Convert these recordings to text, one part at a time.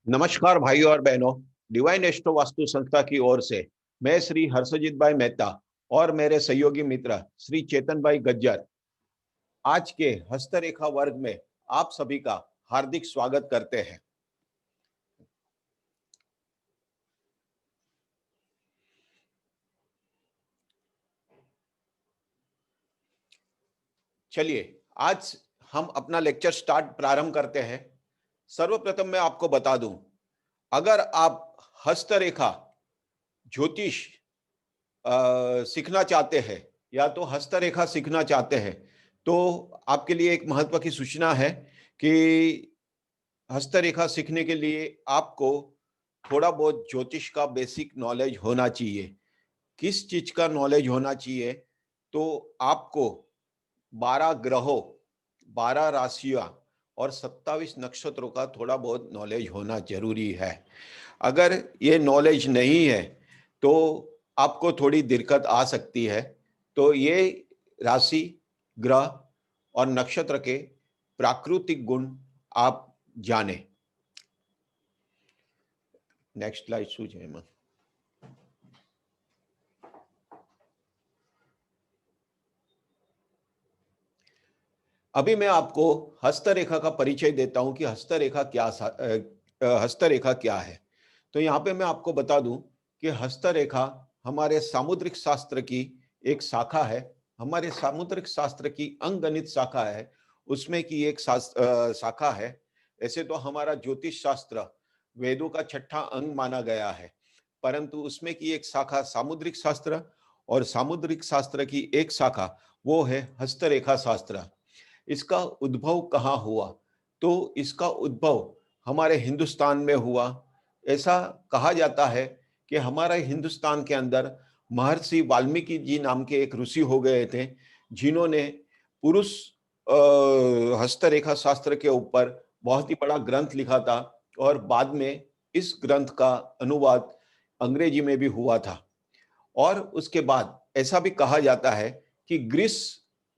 नमस्कार भाइयों और बहनों, डिवाइन एस्ट्रो वास्तु संस्था की ओर से मैं श्री हर्षजीत भाई मेहता और मेरे सहयोगी मित्र श्री चेतन भाई गज्जर आज के हस्तरेखा वर्ग में आप सभी का हार्दिक स्वागत करते हैं। चलिए आज हम अपना लेक्चर प्रारंभ करते हैं। सर्वप्रथम मैं आपको बता दूं, अगर आप हस्तरेखा ज्योतिष सीखना चाहते हैं या तो हस्तरेखा सीखना चाहते हैं तो आपके लिए एक महत्व की सूचना है कि हस्तरेखा सीखने के लिए आपको थोड़ा बहुत ज्योतिष का बेसिक नॉलेज होना चाहिए। किस चीज का नॉलेज होना चाहिए? तो आपको 12 ग्रहों, 12 राशियां और 27 नक्षत्रों का थोड़ा बहुत नॉलेज होना जरूरी है। अगर ये नॉलेज नहीं है तो आपको थोड़ी दिक्कत आ सकती है। तो ये राशि, ग्रह और नक्षत्र के प्राकृतिक गुण आप जाने। नेक्स्ट स्लाइड सूझे एમાં अभी मैं आपको हस्तरेखा का परिचय देता हूं कि हस्तरेखा क्या है। तो यहाँ पे मैं आपको बता दूं कि हस्तरेखा हमारे सामुद्रिक शास्त्र की एक शाखा है। हमारे सामुद्रिक शास्त्र की अंकगणित शाखा है, उसमें की एक शाखा है। ऐसे तो हमारा ज्योतिष शास्त्र वेदों का छठा अंग माना गया है, परंतु उसमें की एक शाखा सामुद्रिक शास्त्र और सामुद्रिक शास्त्र की एक शाखा वो है हस्तरेखा शास्त्र। इसका उद्भव कहाँ हुआ? तो इसका उद्भव हमारे हिंदुस्तान में हुआ। ऐसा कहा जाता है कि हमारे हिंदुस्तान के अंदर महर्षि वाल्मीकि जी नाम के एक ऋषि हो गए थे, जिन्होंने पुरुष हस्तरेखा शास्त्र के ऊपर बहुत ही बड़ा ग्रंथ लिखा था और बाद में इस ग्रंथ का अनुवाद अंग्रेजी में भी हुआ था। और उसके बाद ऐसा भी कहा जाता है कि ग्रीस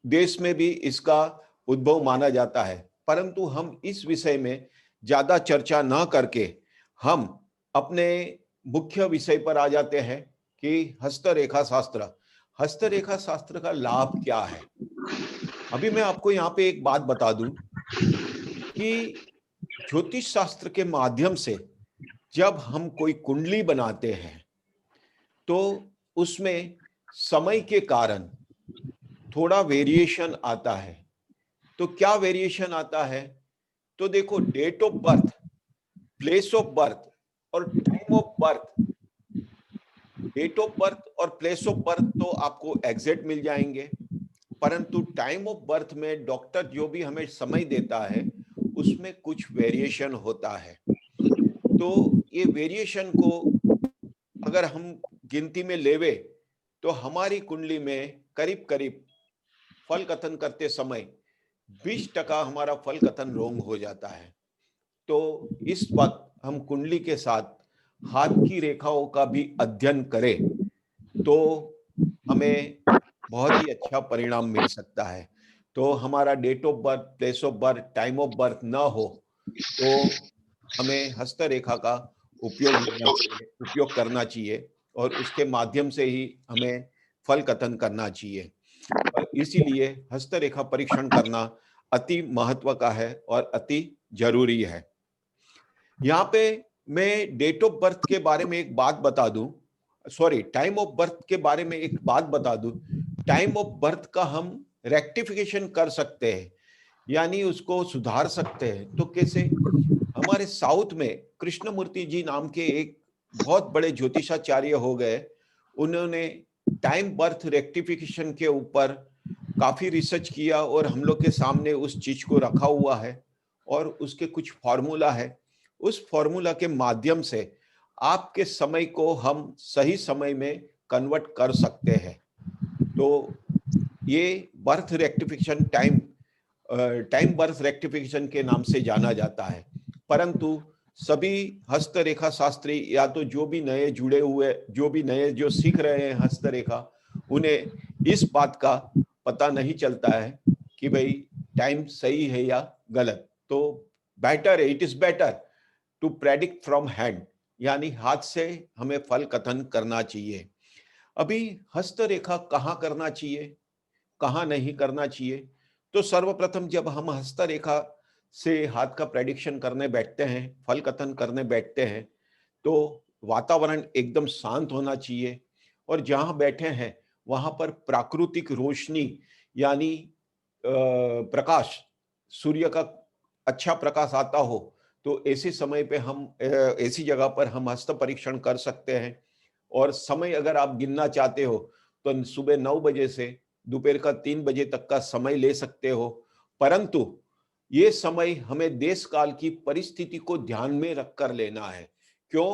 देश में भी इसका उद्भव माना जाता है, परंतु हम इस विषय में ज्यादा चर्चा न करके हम अपने मुख्य विषय पर आ जाते हैं कि हस्तरेखा शास्त्र। हस्तरेखा शास्त्र का लाभ क्या है? अभी मैं आपको यहाँ पे एक बात बता दूं कि ज्योतिष शास्त्र के माध्यम से जब हम कोई कुंडली बनाते हैं तो उसमें समय के कारण थोड़ा वेरिएशन आता है। तो क्या वेरिएशन आता है? तो देखो, date of birth, place of birth और time of birth. Date of birth और प्लेस ऑफ बर्थ तो आपको एग्जैक्ट मिल जाएंगे, परंतु टाइम ऑफ बर्थ में डॉक्टर जो भी हमें समय देता है उसमें कुछ वेरिएशन होता है। तो ये वेरिएशन को अगर हम गिनती में लेवे तो हमारी कुंडली में करीब करीब फल कथन करते समय 20% हमारा फल कथन रोंग हो जाता है। तो इस वक्त हम कुंडली के साथ हाथ की रेखाओं का भी अध्ययन करें तो हमें बहुत ही अच्छा परिणाम मिल सकता है। तो हमारा date of birth, place of birth, time of birth ना हो तो हमें हस्तरेखा का उपयोग करना चाहिए और उसके माध्यम से ही हमें फल कथन करना चाहिए। और इसीलिए हस्तरेखा परीक्षण करना अति महत्व का है और अति जरूरी है। यहाँ पे मैं डेट ऑफ बर्थ के बारे में एक बात बता दूं, सॉरी, टाइम ऑफ बर्थ के बारे में एक बात बता दूं। टाइम ऑफ बर्थ का हम रेक्टिफिकेशन कर सकते हैं, यानी उसको सुधार सकते हैं। तो कैसे? हमारे साउथ में कृष्णमूर्ति जी नाम के एक बहुत बड़े ज्योतिषाचार्य हो गए। उन्होंने टाइम बर्थ रेक्टिफिकेशन के ऊपर काफी रिसर्च किया और हम लोग के सामने उस चीज को रखा हुआ है और उसके कुछ फॉर्मूला है। उस फॉर्मूला के माध्यम से आपके समय को हम सही समय में कन्वर्ट कर सकते हैं। तो ये birth rectification time birth rectification के नाम से जाना जाता है। परंतु सभी हस्तरेखा शास्त्री या तो जो भी नए जुड़े हुए, जो भी नए जो सीख रहे हैं हस्तरेखा, उन्हें इस बात का पता नहीं चलता है कि भाई टाइम सही है या गलत। तो बेटर है, it is better to predict from hand, यानी हाथ से हमें फल कथन करना चाहिए। अभी हस्तरेखा कहाँ करना चाहिए, कहाँ नहीं करना चाहिए? तो सर्वप्रथम जब हम हस्तरेखा से हाथ का प्रेडिक्शन करने बैठते हैं, फल कथन करने बैठते हैं, तो वातावरण एकदम शांत होना चाहिए और जहाँ बैठे हैं वहाँ पर प्राकृतिक रोशनी, यानी प्रकाश, सूर्य का अच्छा प्रकाश आता हो, तो ऐसे समय पे हम ऐसी जगह पर हम हस्त परीक्षण कर सकते हैं। और समय अगर आप गिनना चाहते हो तो सुबह 9 बजे से दोपहर का 3 बजे तक का समय ले सकते हो। परंतु ये समय हमें देश काल की परिस्थिति को ध्यान में रखकर लेना है। क्यों?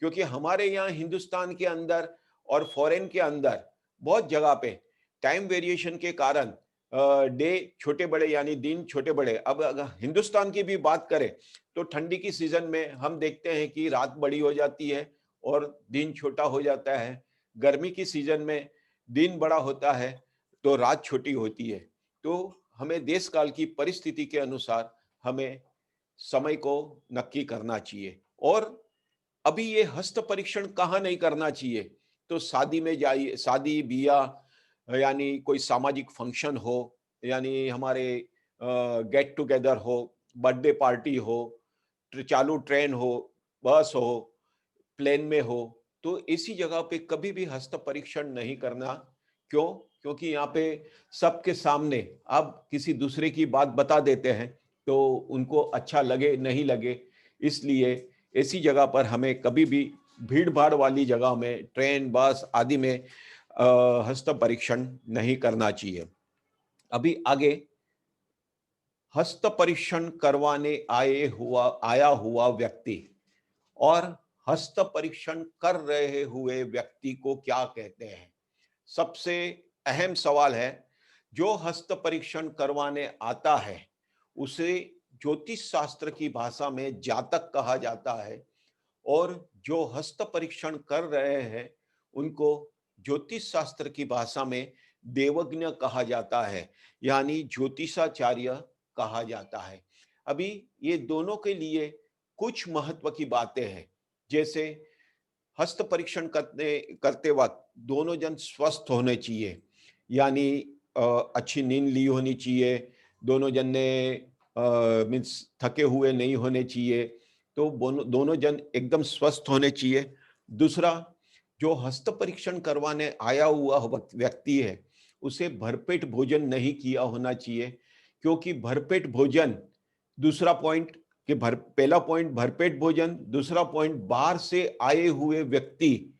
क्योंकि हमारे यहाँ हिंदुस्तान के अंदर और फॉरेन के अंदर बहुत जगह पे टाइम वेरिएशन के कारण डे छोटे बड़े, यानी दिन छोटे बड़े। अब अगर हिंदुस्तान की भी बात करें तो ठंडी की सीजन में हम देखते हैं कि रात बड़ी हो जाती है और दिन छोटा हो जाता है। गर्मी की सीजन में दिन बड़ा होता है तो रात छोटी होती है। तो हमें देश काल की परिस्थिति के अनुसार हमें समय को नक्की करना चाहिए। और अभी ये हस्त परीक्षण कहाँ नहीं करना चाहिए? तो शादी में जाइए, शादी ब्याह, यानी कोई सामाजिक फंक्शन हो, यानी हमारे गेट टुगेदर हो, बर्थडे पार्टी हो, चालू ट्रेन हो, बस हो, प्लेन में हो, तो ऐसी जगह पे कभी भी हस्त परीक्षण नहीं करना। क्यों? क्योंकि यहाँ पे सबके सामने आप किसी दूसरे की बात बता देते हैं तो उनको अच्छा लगे नहीं लगे, इसलिए ऐसी जगह पर हमें कभी भी भीड़ भाड़ वाली जगह में, ट्रेन बस आदि में हस्त परीक्षण नहीं करना चाहिए। अभी आगे, हस्त परीक्षण करवाने आया हुआ व्यक्ति और हस्त परीक्षण कर रहे हुए व्यक्ति को क्या कहते हैं? सबसे अहम सवाल है। जो हस्त परीक्षण करवाने आता है उसे ज्योतिष शास्त्र की भाषा में जातक कहा जाता है और जो हस्त परीक्षण कर रहे हैं उनको ज्योतिष शास्त्र की भाषा में देवज्ञ कहा जाता है, यानी ज्योतिषाचार्य कहा जाता है। अभी ये दोनों के लिए कुछ महत्व की बातें हैं। जैसे हस्त परीक्षण करते करते वक्त दोनों जन स्वस्थ होने चाहिए, यानी अच्छी नींद ली होनी चाहिए, दोनों जन ने मीन्स थके हुए नहीं होने चाहिए, तो दोनों जन एकदम स्वस्थ होने चाहिए। दूसरा, जो हस्त परीक्षण करवाने आया हुआ व्यक्ति है उसे भरपेट भोजन नहीं किया होना चाहिए, क्योंकि भरपेट भोजन, दूसरा पॉइंट कि भर पहला पॉइंट भरपेट भोजन, दूसरा पॉइंट बाहर से आए हुए व्यक्ति,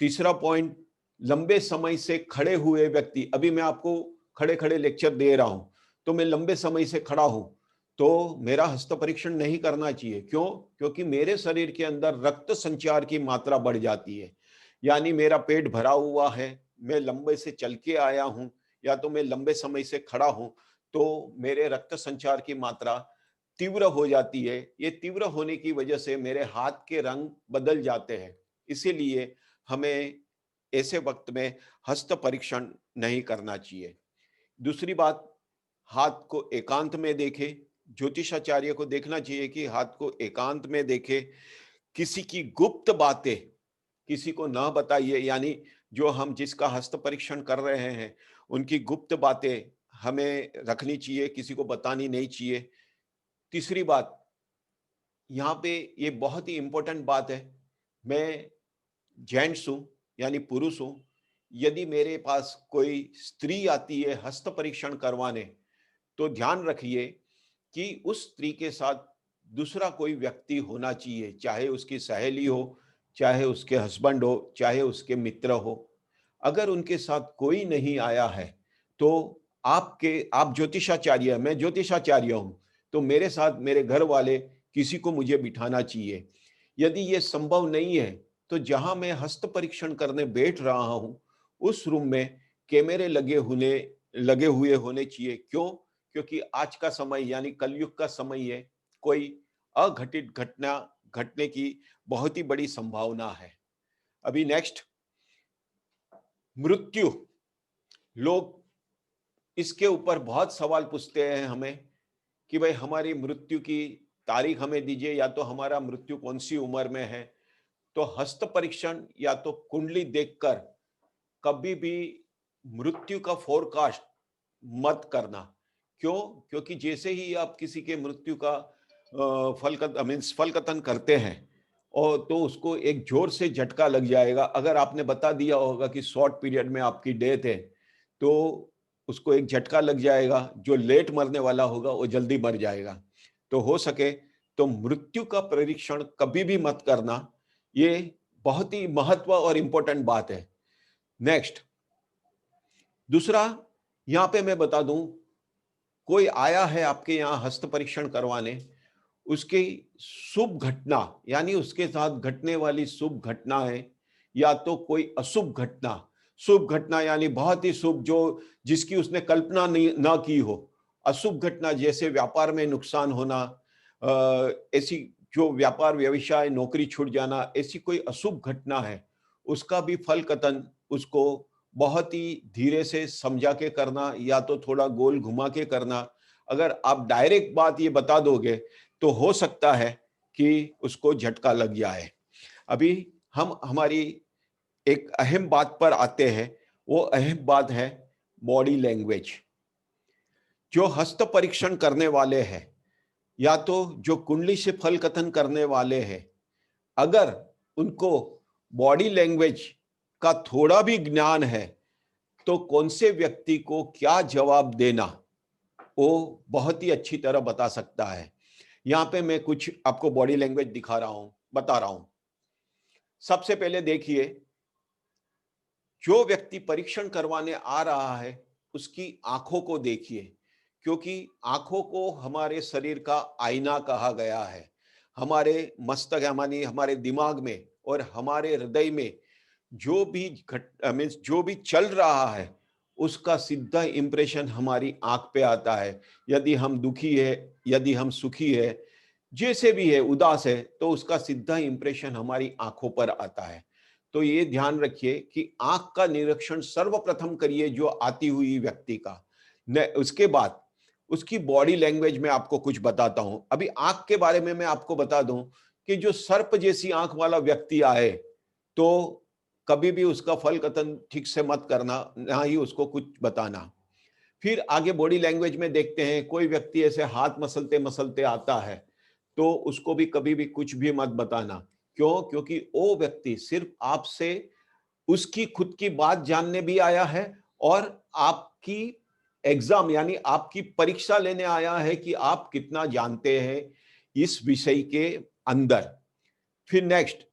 तीसरा पॉइंट लंबे समय से खड़े हुए व्यक्ति। अभी मैं आपको खड़े खड़े लेक्चर दे रहा हूं तो मैं लंबे समय से खड़ा हूं, तो मेरा हस्त परीक्षण नहीं करना चाहिए। क्यों? क्योंकि मेरे शरीर के अंदर रक्त संचार की मात्रा बढ़ जाती है, यानी मेरा पेट भरा हुआ है, मैं लंबे से चल के आया हूं या तो मैं लंबे समय से खड़ा हूं, तो मेरे रक्त संचार की मात्रा तीव्र हो जाती है। ये तीव्र होने की वजह से मेरे हाथ के रंग बदल जाते हैं। इसीलिए हमें ऐसे वक्त में हस्त परीक्षण नहीं करना चाहिए। दूसरी बात, हाथ को एकांत में देखे। ज्योतिषाचार्य को देखना चाहिए कि हाथ को एकांत में देखे। किसी की गुप्त बातें किसी को ना बताइए, यानी जो हम जिसका हस्त परीक्षण कर रहे हैं उनकी गुप्त बातें हमें रखनी चाहिए, किसी को बतानी नहीं चाहिए। तीसरी बात, यहाँ पे ये बहुत ही इंपॉर्टेंट बात है। मैं जेंट्स हूँ, यानी पुरुष हूँ। यदि मेरे पास कोई स्त्री आती है हस्त परीक्षण करवाने, तो ध्यान रखिए कि उस स्त्री के साथ दूसरा कोई व्यक्ति होना चाहिए, चाहे उसकी सहेली हो, चाहे उसके हस्बैंड हो, चाहे उसके मित्र हो। अगर उनके साथ कोई नहीं आया है तो आप ज्योतिषाचार्य, मैं ज्योतिषाचार्य हूँ, तो मेरे साथ मेरे घर वाले किसी को मुझे बिठाना चाहिए। यदि ये संभव नहीं है तो जहां मैं हस्त परीक्षण करने बैठ रहा हूं उस रूम में कैमरे लगे हुए होने चाहिए। क्यों? क्योंकि आज का समय यानी कलयुग का समय है, कोई अघटित घटना घटने की बहुत ही बड़ी संभावना है। अभी नेक्स्ट, मृत्यु। लोग इसके ऊपर बहुत सवाल पूछते हैं हमें कि भाई हमारी मृत्यु की तारीख हमें दीजिए, या तो हमारा मृत्यु कौन सी उम्र में है। तो हस्त परीक्षण या तो कुंडली देखकर कभी भी मृत्यु का फोरकास्ट मत करना। क्यों? क्योंकि जैसे ही आप किसी के मृत्यु का फल कथन करते हैं, और तो उसको एक जोर से झटका लग जाएगा। अगर आपने बता दिया होगा कि शॉर्ट पीरियड में आपकी डेथ है, तो उसको एक झटका लग जाएगा। जो लेट मरने वाला होगा वो जल्दी मर जाएगा। तो हो सके तो मृत्यु का परीक्षण कभी भी मत करना। ये बहुत ही महत्व और इंपॉर्टेंट बात है। नेक्स्ट, दूसरा, यहां पे मैं बता दूं, कोई आया है आपके यहाँ हस्त परीक्षण करवाने, उसकी शुभ घटना यानी उसके साथ घटने वाली शुभ घटना है, या तो कोई अशुभ घटना। शुभ घटना यानी बहुत ही शुभ, जो जिसकी उसने कल्पना नहीं ना की हो। अशुभ घटना जैसे व्यापार में नुकसान होना, ऐसी जो व्यापार व्यवसाय नौकरी छूट जाना, ऐसी कोई अशुभ घटना है, उसका भी फल कथन उसको बहुत ही धीरे से समझा के करना, या तो थोड़ा गोल घुमा के करना। अगर आप डायरेक्ट बात ये बता दोगे तो हो सकता है कि उसको झटका लग जाए। अभी हम हमारी एक अहम बात पर आते हैं। वो अहम बात है बॉडी लैंग्वेज। जो हस्त परीक्षण करने वाले हैं, या तो जो कुंडली से फल कथन करने वाले हैं, अगर उनको बॉडी लैंग्वेज का थोड़ा भी ज्ञान है, तो कौन से व्यक्ति को क्या जवाब देना वो बहुत ही अच्छी तरह बता सकता है। यहां पे मैं कुछ आपको बॉडी लैंग्वेज दिखा रहा हूं, बता रहा हूं। सबसे पहले देखिए, जो व्यक्ति परीक्षण करवाने आ रहा है उसकी आंखों को देखिए, क्योंकि आंखों को हमारे शरीर का आईना कहा गया है। हमारे मस्तक यानी हमारे दिमाग में और हमारे हृदय में जो भी मीन्स जो भी चल रहा है, उसका सीधा इंप्रेशन हमारी आंख पे आता है। यदि हम दुखी है, यदि हम सुखी है, जैसे भी है, उदास है, तो उसका सीधा इंप्रेशन हमारी आंखों पर आता है। तो ये ध्यान रखिए कि आंख का निरीक्षण सर्वप्रथम करिए जो आती हुई व्यक्ति का। उसके बाद उसकी बॉडी लैंग्वेज में आपको कुछ बताता हूं। अभी आंख के बारे में मैं आपको बता दूं कि जो सर्प जैसी आंख वाला व्यक्ति आए, तो कभी भी उसका फल कथन ठीक से मत करना, ना ही उसको कुछ बताना। फिर आगे बॉडी लैंग्वेज में देखते हैं, कोई व्यक्ति ऐसे हाथ मसलते मसलते आता है, तो उसको भी कभी भी कुछ भी मत बताना। क्यों? क्योंकि वो व्यक्ति सिर्फ आपसे उसकी खुद की बात जानने भी आया है, और आपकी एग्जाम यानी आपकी परीक्षा लेने आया है कि आप कितना जानते हैं इस विषय के अंदर। फिर नेक्स्ट,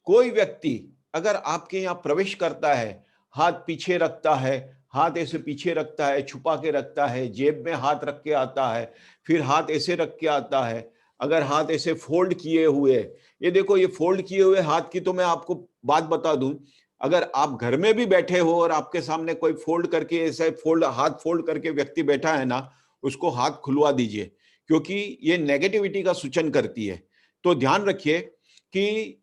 कोई व्यक्ति अगर आपके यहाँ प्रवेश करता है, हाथ पीछे रखता है, हाथ ऐसे पीछे रखता है, छुपा के रखता है, जेब में हाथ रख के आता है, फिर हाथ ऐसे रख के आता है, अगर हाथ ऐसे फोल्ड किए हुए, ये देखो ये फोल्ड किए हुए हाथ की तो मैं आपको बात बता दूं, अगर आप घर में भी बैठे हो और आपके सामने कोई फोल्ड करके ऐसे हाथ फोल्ड करके व्यक्ति बैठा है ना, उसको हाथ खुलवा दीजिए, क्योंकि ये नेगेटिविटी का सूचन करती है। तो ध्यान रखिए कि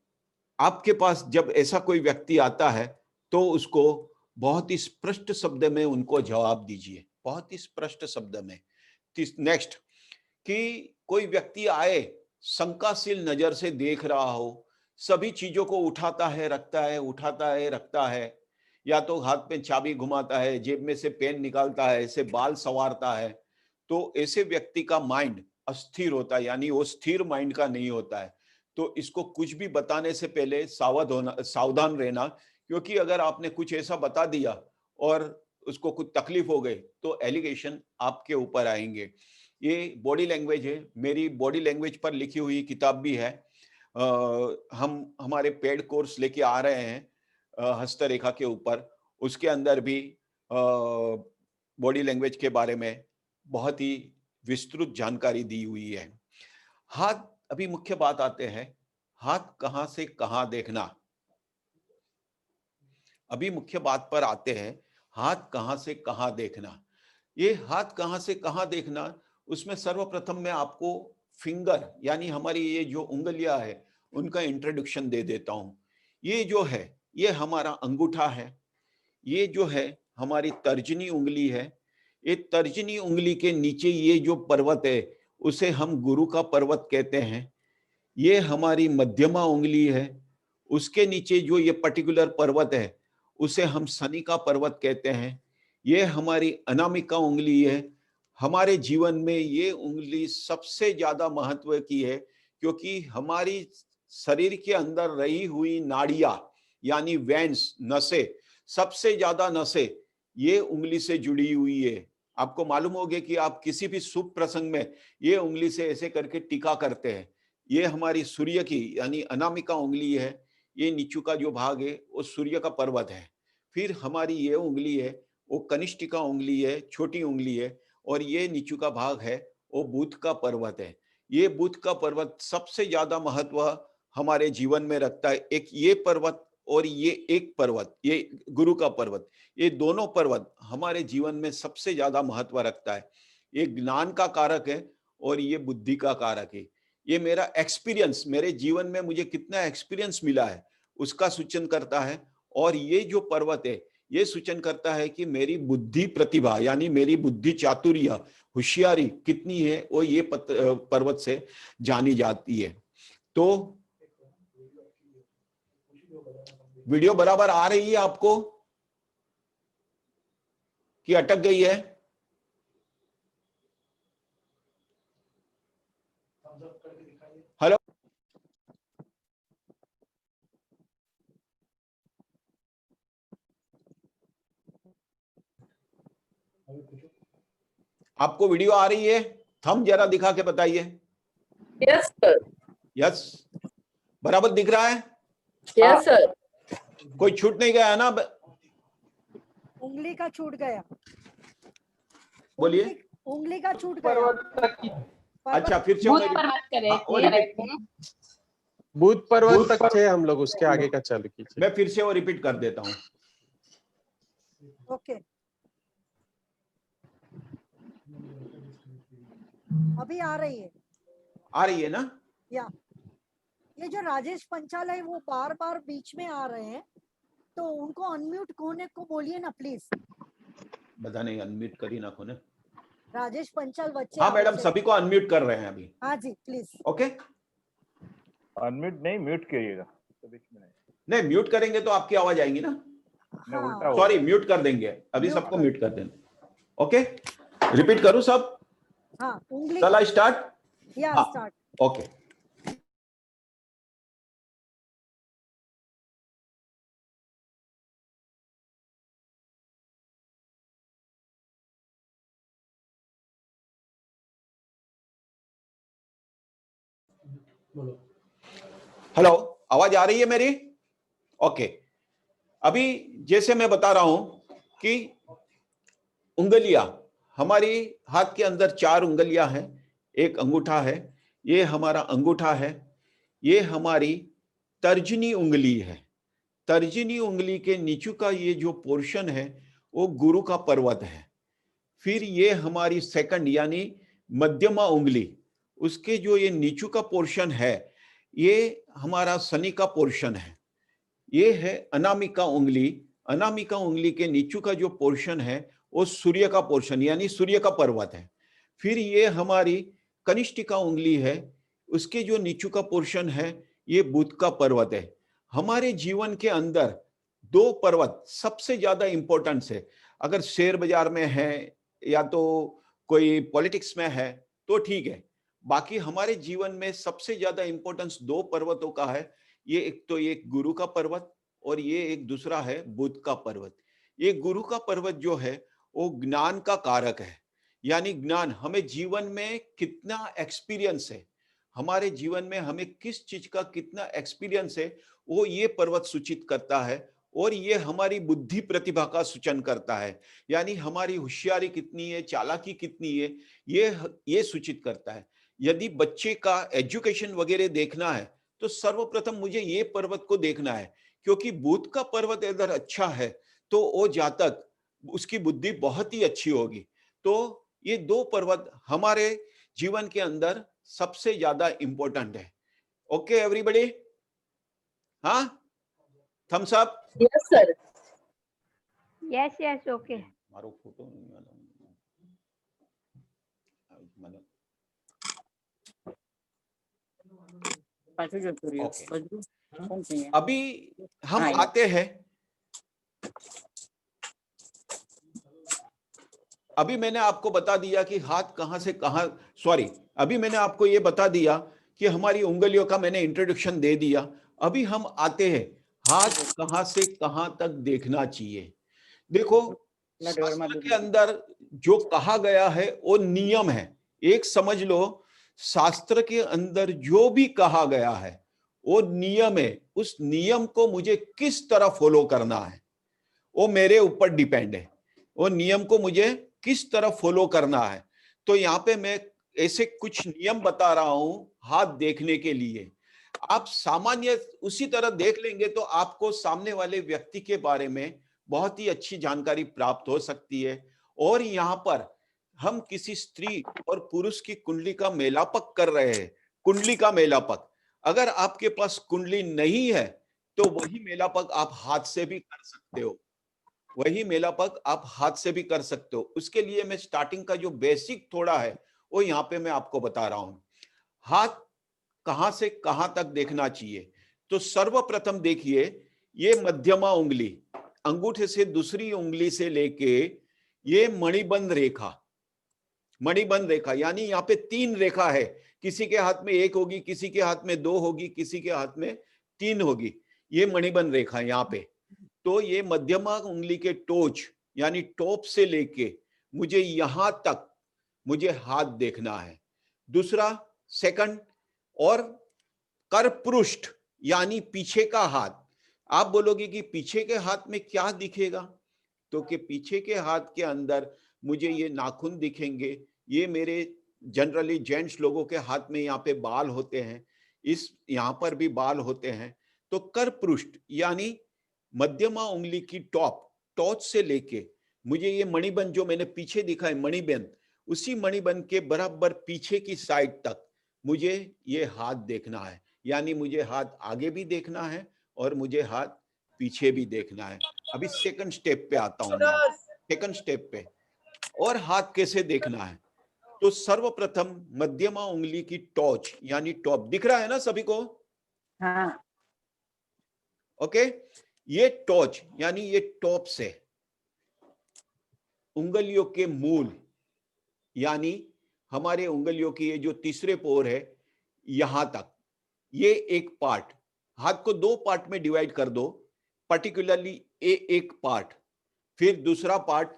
आपके पास जब ऐसा कोई व्यक्ति आता है, तो उसको बहुत ही स्पष्ट शब्द में उनको जवाब दीजिए, बहुत ही स्पष्ट शब्द में। नेक्स्ट, कि कोई व्यक्ति आए, शंकाशील नजर से देख रहा हो, सभी चीजों को उठाता है रखता है, उठाता है रखता है, या तो हाथ में चाबी घुमाता है, जेब में से पेन निकालता है, ऐसे बाल संवारता है, तो ऐसे व्यक्ति का माइंड अस्थिर होता है, यानी वो स्थिर माइंड का नहीं होता है। तो इसको कुछ भी बताने से पहले सावधान रहना, क्योंकि अगर आपने कुछ ऐसा बता दिया और उसको कुछ तकलीफ हो गई, तो एलिगेशन आपके ऊपर आएंगे। ये बॉडी लैंग्वेज है, मेरी बॉडी लैंग्वेज पर लिखी हुई किताब भी है। हम हमारे पेड कोर्स लेके आ रहे हैं हस्तरेखा के ऊपर, उसके अंदर भी बॉडी लैंग्वेज के बारे में बहुत ही विस्तृत जानकारी दी हुई है। हाथ, अभी मुख्य बात आते हैं, हाथ कहां से कहां देखना। अभी मुख्य बात पर आते हैं, हाथ कहां से कहां देखना। ये हाथ कहां से कहां देखना, उसमें सर्वप्रथम मैं आपको फिंगर यानी हमारी ये जो उंगलियां है उनका इंट्रोडक्शन दे देता हूं। ये जो है, ये हमारा अंगूठा है, ये जो है हमारी तर्जनी उंगली है, ये तर्जनी उंगली के नीचे ये जो पर्वत है उसे हम गुरु का पर्वत कहते हैं। ये हमारी मध्यमा उंगली है। उसके नीचे जो ये पर्टिकुलर पर्वत है उसे हम शनि का पर्वत कहते हैं। ये हमारी अनामिका उंगली है। हमारे जीवन में ये उंगली सबसे ज्यादा महत्व की है, क्योंकि हमारी शरीर के अंदर रही हुई नाड़ियां यानी वेन्स, नसें, सबसे ज्यादा नसें ये उंगली से जुड़ी हुई है। आपको मालूम होगा कि आप किसी भी शुभ प्रसंग में ये उंगली से ऐसे करके टीका करते हैं। ये हमारी सूर्य की यानी अनामिका उंगली है। ये नीचू का जो भाग है वो सूर्य का पर्वत है। फिर हमारी ये उंगली है वो कनिष्ठिका उंगली है, छोटी उंगली है। और ये नीचू का भाग है वो बुध का पर्वत है। ये बुध का पर्वत सबसे ज्यादा महत्व हमारे जीवन में रखता है। एक ये पर्वत और ये एक पर्वत, ये गुरु का पर्वत, ये दोनों पर्वत हमारे जीवन में सबसे ज्यादा महत्व रखता है। ये ज्ञान का कारक है और ये बुद्धि का कारक है। ये मेरा एक्सपीरियंस, मेरे जीवन में मुझे कितना एक्सपीरियंस मिला है उसका सूचन करता है। और ये जो पर्वत है ये सूचन करता है कि मेरी बुद्धि प्रतिभा यानी मेरी बुद्धि चातुर्य, होशियारी कितनी है, वो ये पर्वत से जानी जाती है। तो वीडियो बराबर आ रही है आपको कि अटक गई है? हेलो, आपको वीडियो आ रही है? थंब जरा दिखा के बताइए। Yes sir. यस, बराबर दिख रहा है? Yes sir. कोई छूट नहीं गया ना? उंगली का छूट गया। बोलिए। उंगली का छूट गया। अच्छा, फिर से बुध पर्वत तक थे हम लोग, उसके आगे का चालू कीजिए। मैं फिर से वो रिपीट कर देता हूँ। ओके, अभी आ रही है? आ रही है ना? या ये जो राजेश पंचाल है वो बार बार बीच में आ रहे हैं, तो उनको अनम्यूट होने को बोलिए ना प्लीज। बता नहीं, अनम्यूट करी ना खोने। राजेश पंचाल बच्चे। हाँ मैडम, सभी को अनम्यूट कर रहे हैं अभी। हाँ जी प्लीज। ओके, अनम्यूट नहीं, म्यूट करिएगा बीच में। नहीं म्यूट करेंगे तो आपकी आवाज आएगी ना। हाँ, सॉरी, म्यूट कर देंगे अभी, सबको म्यूट कर देंगे। ओके, रिपीट करूं सब? हाँ, उंगली। चला स्टार्ट? या हाँ, स्टार्ट। ओके। हेलो, आवाज आ रही है मेरी? ओके, अभी जैसे मैं बता रहा हूं कि उंगलियां, हमारी हाथ के अंदर 4 उंगलियां हैं। एक अंगूठा है, ये हमारा अंगूठा है। ये हमारी तर्जनी उंगली है। तर्जनी उंगली के नीचू का ये जो पोर्शन है वो गुरु का पर्वत है। फिर ये हमारी सेकंड यानी मध्यमा उंगली, उसके जो ये नीचू का पोर्शन है ये हमारा शनि का पोर्शन है। ये है अनामिका उंगली। अनामिका उंगली के नीचू का जो पोर्शन है वो सूर्य का पोर्शन यानी सूर्य का पर्वत है। फिर ये हमारी कनिष्ठिका उंगली है, उसके जो नीचू का पोर्शन है ये बुध का पर्वत है। हमारे जीवन के अंदर 2 पर्वत सबसे ज्यादा इंपॉर्टेंस है। अगर शेयर बाजार में है या तो कोई पॉलिटिक्स में है तो ठीक है, बाकी हमारे जीवन में सबसे ज्यादा इंपॉर्टेंस 2 पर्वतों का है। ये एक तो ये गुरु का पर्वत और ये एक दूसरा है बुध का पर्वत। ये गुरु का पर्वत जो है वो ज्ञान का कारक है, यानी ज्ञान, हमें जीवन में कितना एक्सपीरियंस है, हमारे जीवन में हमें किस चीज का कितना एक्सपीरियंस है वो ये पर्वत सूचित करता है। और ये हमारी बुद्धि प्रतिभा का सूचन करता है, यानी हमारी होशियारी कितनी है, चालाकी कितनी है, ये सूचित करता है। यदि बच्चे का एजुकेशन वगैरह देखना है तो सर्वप्रथम मुझे ये पर्वत को देखना है, क्योंकि बुध का पर्वत अगर अच्छा है तो वो जातक, उसकी बुद्धि बहुत ही अच्छी होगी। तो ये 2 पर्वत हमारे जीवन के अंदर सबसे ज्यादा इंपॉर्टेंट है। Okay everybody? हाँ, thumbs up. Yes sir. Yes yes okay. मारो फोटो नहीं वाला। ओके, अभी हम आते हैं, अभी मैंने आपको बता दिया कि हाथ कहां से कहां, सॉरी, अभी मैंने आपको ये बता दिया कि हमारी उंगलियों का मैंने इंट्रोडक्शन दे दिया। अभी हम आते हैं हाथ कहां से कहां तक देखना चाहिए। देखो, शास्त्र के अंदर जो कहा गया है वो नियम है। एक समझ लो, शास्त्र के अंदर जो भी कहा गया है वो नियम है। उस नियम को मुझे किस तरह फॉलो करना है वो मेरे ऊपर डिपेंड है। वो नियम को मुझे किस तरह फॉलो करना है। तो यहाँ पे मैं ऐसे कुछ नियम बता रहा हूं हाथ देखने के लिए। आप सामान्य उसी तरह देख लेंगे तो आपको सामने वाले व्यक्ति के बारे में बहुत ही अच्छी जानकारी प्राप्त हो सकती है। और यहाँ पर हम किसी स्त्री और पुरुष की कुंडली का मेलापक कर रहे हैं। कुंडली का मेलापक, अगर आपके पास कुंडली नहीं है तो वही मेलापक आप हाथ से भी कर सकते हो। वही मेलापक आप हाथ से भी कर सकते हो। उसके लिए मैं स्टार्टिंग का जो बेसिक थोड़ा है वो यहाँ पे मैं आपको बता रहा हूं। हाथ कहां से कहां तक देखना चाहिए, तो सर्वप्रथम देखिए, ये मध्यमा उंगली, अंगूठे से दूसरी उंगली से लेके ये मणिबंध रेखा, मणिबंध रेखा यानी यहाँ पे 3 रेखा है। किसी के हाथ में 1 होगी, किसी के हाथ में 2 होगी, किसी के हाथ में 3 होगी। ये मणिबंध रेखा यहाँ पे। तो ये मध्यमा उंगली के टोच यानी टॉप से लेके मुझे यहां तक मुझे हाथ देखना है। दूसरा, सेकंड, और करपृष्ठ यानी पीछे का हाथ। आप बोलोगे कि पीछे के हाथ में क्या दिखेगा, तो कि पीछे के हाथ के अंदर मुझे ये नाखून दिखेंगे। ये मेरे जनरली जेंट्स लोगों के हाथ में यहाँ पे बाल होते हैं, इस यहाँ पर भी बाल होते हैं। तो करपृष्ठ यानी मध्यमा उंगली की टॉच से लेके मुझे ये मणिबंध जो मैंने पीछे दिखा है मणिबंध, उसी मणिबंध के बराबर पीछे की साइड तक मुझे ये हाथ देखना है। यानी मुझे हाथ आगे भी देखना है और मुझे हाथ पीछे भी देखना है। अभी सेकंड स्टेप पे आता हूं मैं। सेकंड स्टेप पे और हाथ कैसे देखना है, तो सर्वप्रथम मध्यमा उंगली की टॉच यानी टॉप दिख रहा है ना सभी को? हाँ। ओके, ये टॉच यानी ये टॉप से उंगलियों के मूल यानी हमारे उंगलियों की ये जो तीसरे पोर है यहां तक, ये एक पार्ट, हाथ को 2 पार्ट में डिवाइड कर दो, पर्टिकुलरली एक पार्ट, फिर दूसरा पार्ट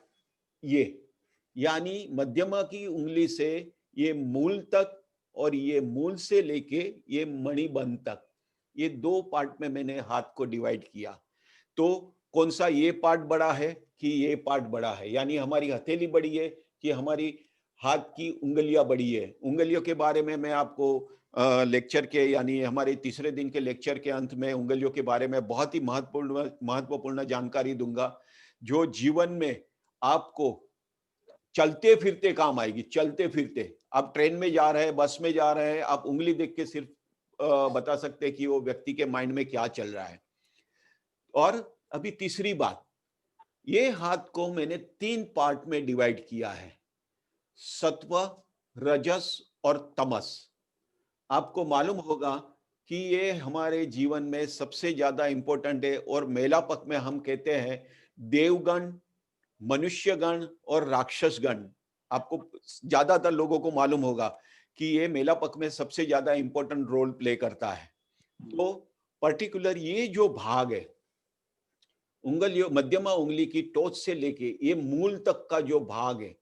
ये, यानी मध्यमा की उंगली से ये मूल तक और ये मूल से लेके ये मणिबंध तक, ये 2 पार्ट में मैंने हाथ को डिवाइड किया। तो कौन सा ये पार्ट बड़ा है कि ये पार्ट बड़ा है, यानी हमारी हथेली बड़ी है कि हमारी हाथ की उंगलियां बड़ी है। उंगलियों के बारे में मैं आपको लेक्चर के यानी हमारे तीसरे दिन के लेक्चर के अंत में उंगलियों के बारे में बहुत ही महत्वपूर्ण जानकारी दूंगा, जो जीवन में आपको चलते फिरते काम आएगी। चलते फिरते आप ट्रेन में जा रहे हैं, बस में जा रहे हैं, आप उंगली देख के सिर्फ बता सकते हैं कि वो व्यक्ति के माइंड में क्या चल रहा है। और अभी तीसरी बात, ये हाथ को मैंने 3 पार्ट में डिवाइड किया है, सत्व, रजस और तमस। आपको मालूम होगा कि ये हमारे जीवन में सबसे ज्यादा इंपॉर्टेंट है। और मेलापक में हम कहते हैं देवगण, मनुष्यगण और राक्षसगण। आपको ज्यादातर लोगों को मालूम होगा कि ये मेलापक में सबसे ज्यादा इंपॉर्टेंट रोल प्ले करता है। तो पर्टिकुलर ये जो भाग है उंगलियों, मध्यमा उंगली की टोच से लेके ये मूल तक का जो भाग है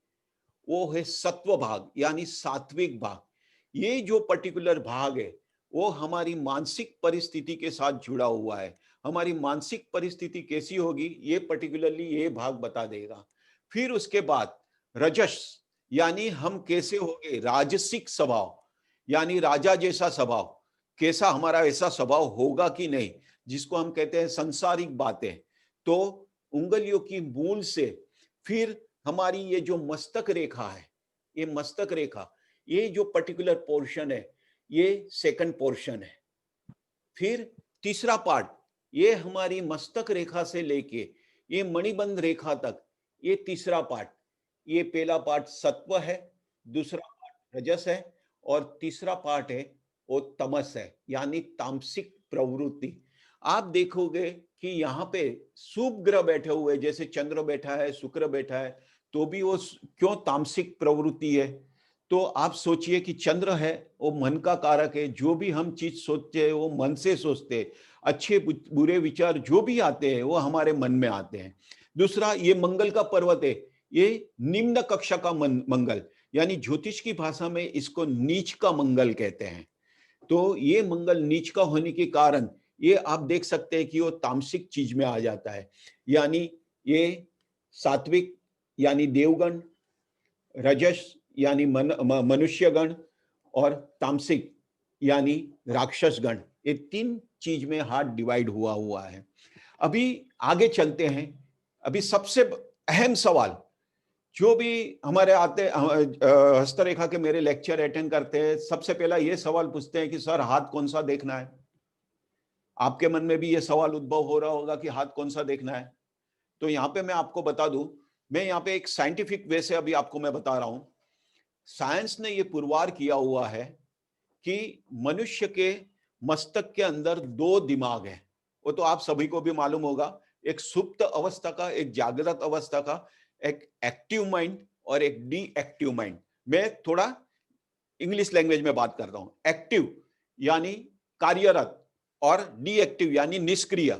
वो है सत्व भाग यानी सात्विक भाग। ये जो पर्टिकुलर भाग है वो हमारी मानसिक परिस्थिति के साथ जुड़ा हुआ है। हमारी मानसिक परिस्थिति कैसी होगी ये पर्टिकुलरली ये भाग बता देगा। फिर उसके बाद रजस यानी हम कैसे होंगे, राजसिक स्वभाव यानी राजा जैसा स्वभाव, कैसा हमारा ऐसा स्वभाव होगा कि नहीं, जिसको हम कहते हैं संसारिक बातें। तो उंगलियों की मूल से फिर हमारी ये जो मस्तक रेखा है, ये मस्तक रेखा, ये जो पर्टिकुलर पोर्शन है ये सेकंड पोर्शन है। फिर तीसरा पार्ट, ये हमारी मस्तक रेखा से लेके ये मणिबंध रेखा तक, ये तीसरा पार्ट। ये पहला पार्ट सत्व है, दूसरा पार्ट रजस है और तीसरा पार्ट है वो तमस है, यानी तामसिक प्रवृत्ति। आप देखोगे कि यहाँ पे शुभ ग्रह बैठे हुए, जैसे चंद्र बैठा है, शुक्र बैठा है, तो भी वो क्यों तामसिक प्रवृत्ति है? तो आप सोचिए कि चंद्र है, वो मन का कारक है, जो भी हम चीज सोचते हैं वो मन से सोचते हैं, अच्छे बुरे विचार जो भी आते हैं वो हमारे मन में आते हैं। दूसरा, ये मंगल का पर्वत है, ये निम्न कक्षा का मंगल, यानी ज्योतिष की भाषा में इसको नीच का मंगल कहते हैं। तो ये मंगल नीच का होने के कारण ये आप देख सकते हैं कि वो तामसिक चीज में आ जाता है, यानी ये सात्विक यानी देवगण, रजस यानी मनुष्यगण, और तामसिक यानी राक्षसगण, ये 3 चीज में हाथ डिवाइड हुआ है। अभी आगे चलते हैं। अभी सबसे अहम सवाल, जो भी हमारे आते हस्तरेखा के मेरे लेक्चर अटेंड करते हैं, सबसे पहला ये सवाल पूछते हैं कि सर हाथ कौन सा देखना है? आपके मन में भी ये सवाल उद्भव हो रहा होगा कि हाथ कौन सा देखना है। तो यहाँ पे मैं आपको बता दूं, मैं यहाँ पे एक साइंटिफिक वे से अभी आपको मैं बता रहा हूं। साइंस ने ये पुरवार किया हुआ है कि मनुष्य के मस्तक के अंदर 2 दिमाग है। वो तो आप सभी को भी मालूम होगा, एक सुप्त अवस्था का, एक जागृत अवस्था का, एक एक्टिव माइंड और एक डीएक्टिव माइंड। मैं थोड़ा इंग्लिश लैंग्वेज में बात कर रहा हूं। एक्टिव यानी कार्यरत और डीएक्टिव यानी निष्क्रिय,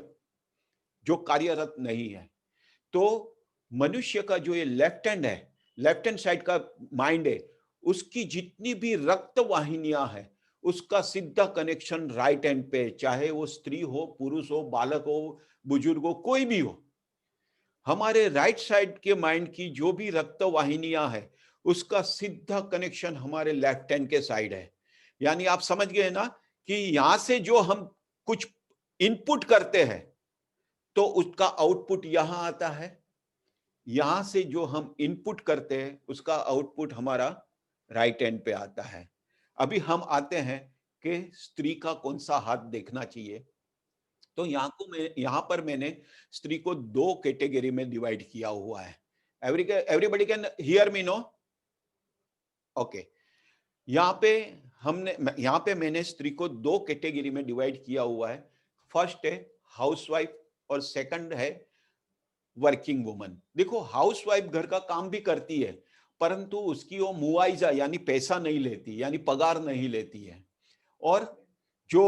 जो कार्यरत नहीं है। तो मनुष्य का जो ये लेफ्ट हैंड है, लेफ्ट हैंड साइड का माइंड है, उसकी जितनी भी रक्त वाहिनियां है, उसका सीधा कनेक्शन राइट हैंड पे, चाहे वो स्त्री हो, पुरुष हो, बालक हो, बुजुर्ग हो, कोई भी हो। हमारे राइट साइड के माइंड की जो भी रक्त वाहिनियां है, उसका सीधा कनेक्शन हमारे लेफ्ट हैंड के साइड है। यानी आप समझ गए ना कि यहां से जो हम कुछ इनपुट करते हैं तो उसका आउटपुट यहां आता है, यहां से जो हम इनपुट करते हैं उसका आउटपुट हमारा राइट हैंड पे आता है। अभी हम आते हैं कि स्त्री का कौन सा हाथ देखना चाहिए। तो यहां पर मैंने स्त्री को 2 कैटेगरी में डिवाइड किया हुआ है। Everybody can hear me, no? Okay. यहाँ पे मैंने स्त्री को 2 कैटेगरी में डिवाइड किया हुआ है। फर्स्ट है हाउसवाइफ और सेकंड है वर्किंग वुमन। देखो, हाउसवाइफ घर का काम भी करती है, परंतु उसकी वो मुआवजा यानी पैसा नहीं लेती, यानी पगार नहीं लेती है। और जो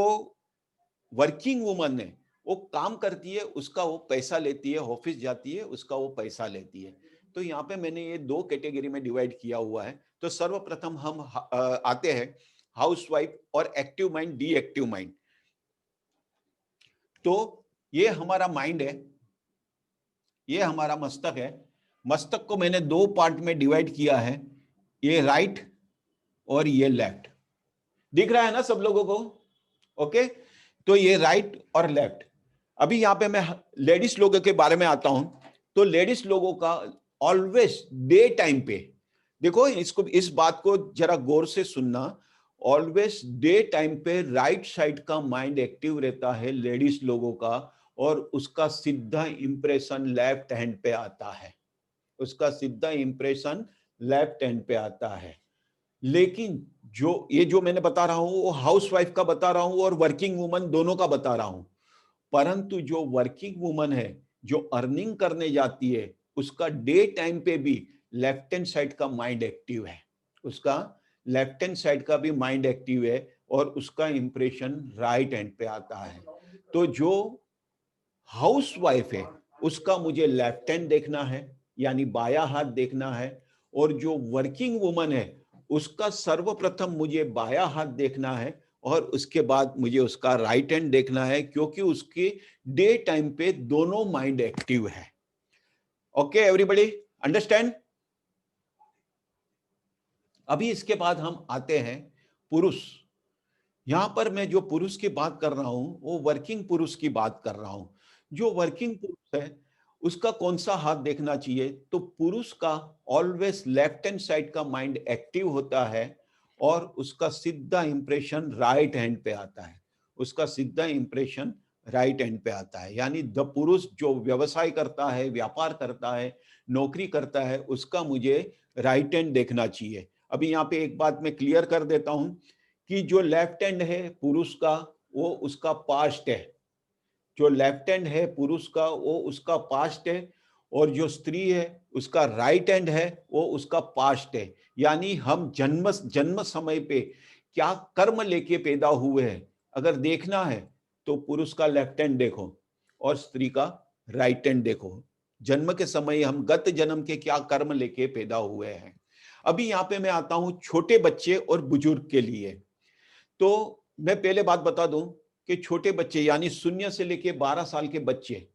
वर्किंग वुमन है, वो काम करती है, उसका वो पैसा लेती है, ऑफिस जाती है, उसका वो पैसा लेती है। तो यहाँ पे मैंने ये 2 कैटेगरी में डिवाइड किया हुआ है। तो सर्वप्रथम हम आते हैं हाउसवाइफ और एक्टिव माइंड, डीएक्टिव माइंड। तो ये हमारा माइंड है, ये हमारा मस्तक है। मस्तक को मैंने 2 पार्ट में डिवाइड किया है, ये राइट और ये लेफ्ट। दिख रहा है ना सब लोगों को? ओके। तो ये राइट और लेफ्ट। अभी यहाँ पे मैं लेडीज लोगों के बारे में आता हूं। तो लेडीज लोगों का ऑलवेज डे टाइम पे, देखो इस बात को जरा गौर से सुनना, ऑलवेज डे टाइम पे राइट साइड का माइंड एक्टिव रहता है लेडीज लोगों का, और उसका सीधा इंप्रेशन लेफ्ट हैंड पे आता है, उसका सीधा इंप्रेशन लेफ्ट हैंड पे आता है। लेकिन जो मैंने बता रहा हूं वो हाउसवाइफ का बता रहा हूं और वर्किंग वुमन दोनों का बता रहा हूं। परंतु जो वर्किंग वुमन है, जो अर्निंग करने जाती है, उसका डे टाइम पे भी लेफ्ट हैंड साइड का माइंड एक्टिव है, उसका लेफ्ट हैंड साइड का भी माइंड एक्टिव है, और उसका इंप्रेशन राइट हैंड पे आता है। तो जो हाउसवाइफ है उसका मुझे लेफ्ट हैंड देखना है, यानी बायां हाथ देखना है, और जो वर्किंग वुमन है उसका सर्वप्रथम मुझे बायां हाथ देखना है, और उसके बाद मुझे उसका राइट हैंड देखना है, क्योंकि उसके डे टाइम पे दोनों माइंड एक्टिव है। Okay everybody understand? अभी इसके बाद हम आते हैं पुरुष। यहां पर मैं जो पुरुष की बात कर रहा हूं वो वर्किंग पुरुष की बात कर रहा हूं। जो वर्किंग पुरुष है उसका कौन सा हाथ देखना चाहिए? तो पुरुष का ऑलवेज लेफ्ट हैंड साइड का माइंड एक्टिव होता है, और उसका सीधा इंप्रेशन राइट हैंड पे आता है, उसका सीधा इंप्रेशन राइट हैंड पे आता है। यानी द पुरुष जो व्यवसाय करता है, व्यापार करता है, नौकरी करता है, उसका मुझे राइट हैंड देखना चाहिए। अभी यहाँ पे एक बात मैं क्लियर कर देता हूं कि जो लेफ्ट हैंड है पुरुष का वो उसका पास्ट है, जो लेफ्ट हैंड है पुरुष का वो उसका पास्ट है, और जो स्त्री है उसका राइट हैंड है वो उसका पास्ट है। यानी हम जन्म समय पे क्या कर्म लेके पैदा हुए हैं, अगर देखना है तो पुरुष का लेफ्ट हैंड देखो और स्त्री का राइट हैंड देखो। जन्म के समय हम गत जन्म के क्या कर्म लेके पैदा हुए हैं। अभी यहाँ पे मैं आता हूं छोटे बच्चे और बुजुर्ग के लिए। तो मैं पहले बात बता दूं कि छोटे बच्चे यानी 0 से लेके 12 साल के बच्चे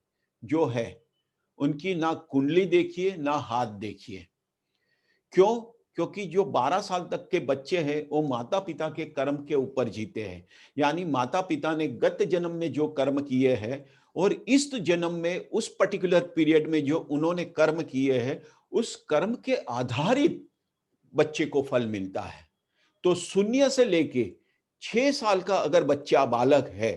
जो है उनकी ना कुंडली देखिए ना हाथ देखिए। क्यों? क्योंकि जो 12 साल तक के बच्चे हैं वो माता पिता के कर्म के ऊपर जीते हैं। यानी माता पिता ने गत जन्म में जो कर्म किए हैं और इस जन्म में उस पर्टिकुलर पीरियड में जो उन्होंने कर्म किए हैं उस कर्म के आधारित बच्चे को फल मिलता है। तो 0 से लेके 6 साल का अगर बच्चा बालक है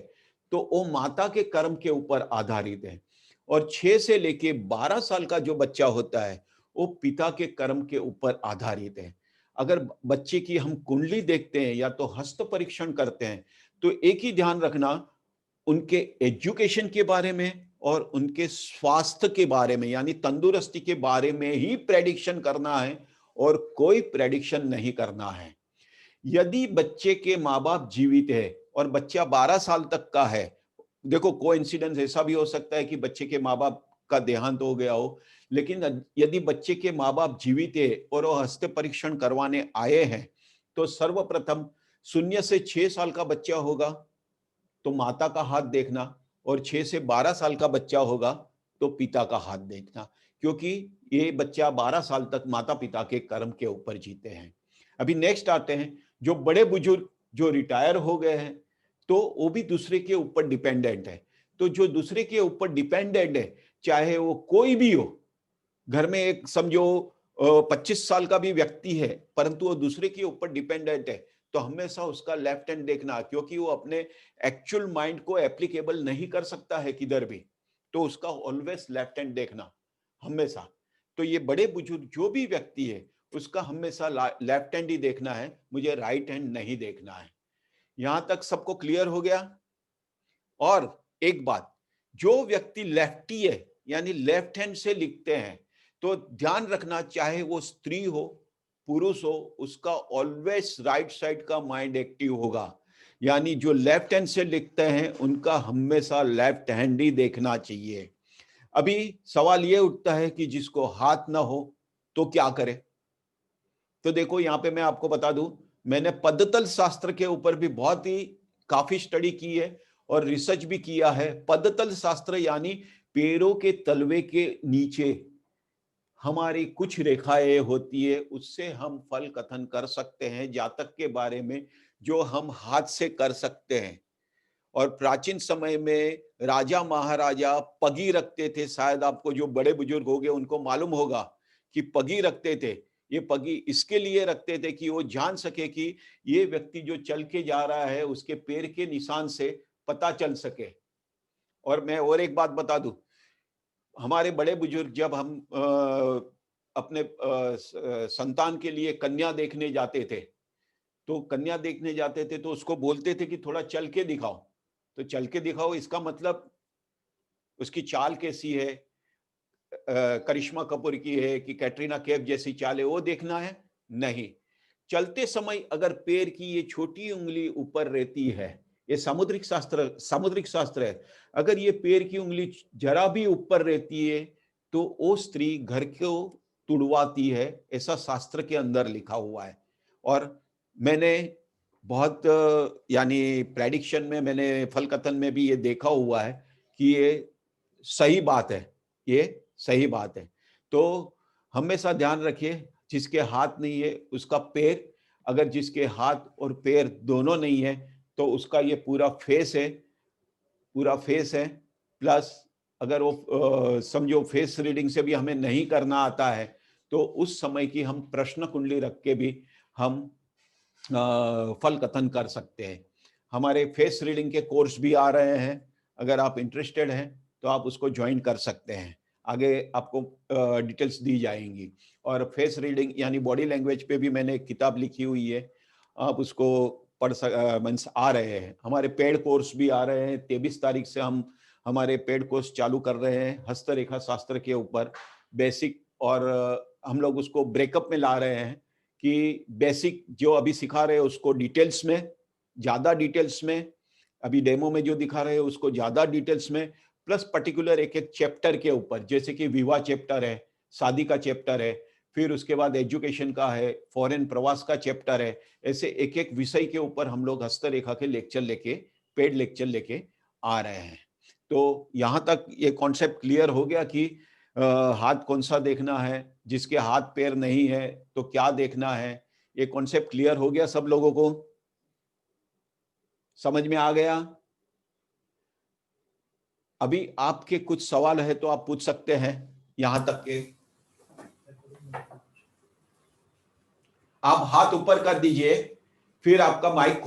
तो वो माता के कर्म के ऊपर आधारित है, और 6 से लेके 12 साल का जो बच्चा होता है वो पिता के कर्म के ऊपर आधारित है। अगर बच्चे की हम कुंडली देखते हैं या तो हस्त परीक्षण करते हैं तो एक ही ध्यान रखना, उनके एजुकेशन के बारे में और उनके स्वास्थ्य के बारे में यानी तंदुरुस्ती के बारे में ही प्रेडिक्शन करना है और कोई प्रेडिक्शन नहीं करना है। यदि बच्चे के माँ बाप जीवित है और बच्चा 12 साल तक का है, देखो कोइंसिडेंस ऐसा भी हो सकता है कि बच्चे के माँ बाप का देहांत हो गया हो, लेकिन यदि बच्चे के माँ बाप जीवित है और वो हस्त परीक्षण करवाने आए हैं तो सर्वप्रथम 0 से 6 साल का बच्चा होगा तो माता का हाथ देखना, और 6 से 12 साल का बच्चा होगा तो पिता का हाथ देखना, क्योंकि ये बच्चा 12 साल तक माता पिता के कर्म के ऊपर जीते हैं। अभी नेक्स्ट आते हैं, जो बड़े बुजुर्ग जो रिटायर हो गए हैं तो वो भी दूसरे के ऊपर डिपेंडेंट है। तो जो दूसरे के ऊपर डिपेंडेंट है, चाहे वो कोई भी हो, घर में एक समझो 25 साल का भी व्यक्ति है परंतु वो दूसरे के ऊपर डिपेंडेंट है, तो हमेशा उसका लेफ्ट हैंड देखना, क्योंकि वो अपने एक्चुअल माइंड को एप्लीकेबल नहीं कर सकता है किधर भी, तो उसका ऑलवेज लेफ्ट हैंड देखना हमेशा। तो ये बड़े बुजुर्ग जो भी व्यक्ति है उसका हमेशा लेफ्ट हैंड ही देखना है, मुझे राइट हैंड नहीं देखना है। यहां तक सबको क्लियर हो गया? और एक बात, जो व्यक्ति लेफ्टी है यानी लेफ्ट हैंड से लिखते हैं तो ध्यान रखना, चाहे वो स्त्री हो पुरुष हो, उसका ऑलवेज राइट साइड का माइंड एक्टिव होगा। यानी जो लेफ्ट हैंड से लिखते हैं उनका हमेशा लेफ्ट हैंड ही देखना चाहिए। अभी सवाल ये उठता है कि जिसको हाथ ना हो तो क्या करे? तो देखो यहाँ पे मैं आपको बता दूं, मैंने पदतल शास्त्र के ऊपर भी बहुत ही काफी स्टडी की है और रिसर्च भी किया है। पदतल शास्त्र यानी पैरों के तलवे के नीचे हमारी कुछ रेखाएं होती है, उससे हम फल कथन कर सकते हैं जातक के बारे में, जो हम हाथ से कर सकते हैं। और प्राचीन समय में राजा महाराजा पगी रखते थे, शायद आपको जो बड़े बुजुर्ग हो गए उनको मालूम होगा कि पगी रखते थे। ये पगी इसके लिए रखते थे कि वो जान सके कि ये व्यक्ति जो चल के जा रहा है उसके पैर के निशान से पता चल सके। और मैं और एक बात बता दूं, हमारे बड़े बुजुर्ग जब हम अपने संतान के लिए कन्या देखने जाते थे, तो कन्या देखने जाते थे तो उसको बोलते थे कि थोड़ा चल के दिखाओ। तो चल के दिखाओ इसका मतलब उसकी चाल कैसी है, करिश्मा कपूर की है कि कैटरीना कैफ जैसी चाल है वो देखना है नहीं। चलते समय अगर पैर की ये छोटी उंगली ऊपर रहती है, ये सामुद्रिक शास्त्र है, अगर ये पैर की उंगली जरा भी ऊपर रहती है तो वो स्त्री घर को तुड़वाती है, ऐसा शास्त्र के अंदर लिखा हुआ है। और मैंने बहुत यानी प्रेडिक्शन में, मैंने फल कथन में भी ये देखा हुआ है कि ये सही बात है, ये सही बात है। तो हमेशा ध्यान रखिए, जिसके हाथ नहीं है उसका पैर, अगर जिसके हाथ और पैर दोनों नहीं है तो उसका ये पूरा फेस है, पूरा फेस है। प्लस अगर वो समझो फेस रीडिंग से भी हमें नहीं करना आता है तो उस समय की हम प्रश्न कुंडली रख के भी हम फल कथन कर सकते हैं। हमारे फेस रीडिंग के कोर्स भी आ रहे हैं, अगर आप इंटरेस्टेड हैं तो आप उसको ज्वाइन कर सकते हैं, आगे आपको डिटेल्स दी जाएंगी। और फेस रीडिंग यानी बॉडी लैंग्वेज पे भी मैंने एक किताब लिखी हुई है, आप उसको मीन्स आ रहे हैं। हमारे पेड कोर्स भी आ रहे हैं। 23 तारीख से हम हमारे पेड कोर्स चालू कर रहे हैं हस्तरेखा शास्त्र के ऊपर बेसिक, और हम लोग उसको ब्रेकअप में ला रहे हैं कि बेसिक जो अभी सिखा रहे हैं उसको डिटेल्स में, ज्यादा डिटेल्स में, अभी डेमो में जो दिखा रहे हैं उसको ज्यादा डिटेल्स में, प्लस पर्टिकुलर एक एक चैप्टर के ऊपर, जैसे कि विवाह चैप्टर है, शादी का चैप्टर है, फिर उसके बाद एजुकेशन का है, फॉरेन प्रवास का चैप्टर है। ऐसे एक एक विषय के ऊपर हम लोग हस्तरेखा के लेक्चर लेके, पेड लेक्चर लेके आ रहे हैं। तो यहाँ तक ये कॉन्सेप्ट क्लियर हो गया कि हाथ कौन सा देखना है, जिसके हाथ पैर नहीं है तो क्या देखना है। ये कॉन्सेप्ट क्लियर हो गया सब लोगों को? समझ में आ गया? अभी आपके कुछ सवाल है तो आप पूछ सकते हैं। यहां तक के आप हाथ ऊपर कर दीजिए, फिर आपका माइक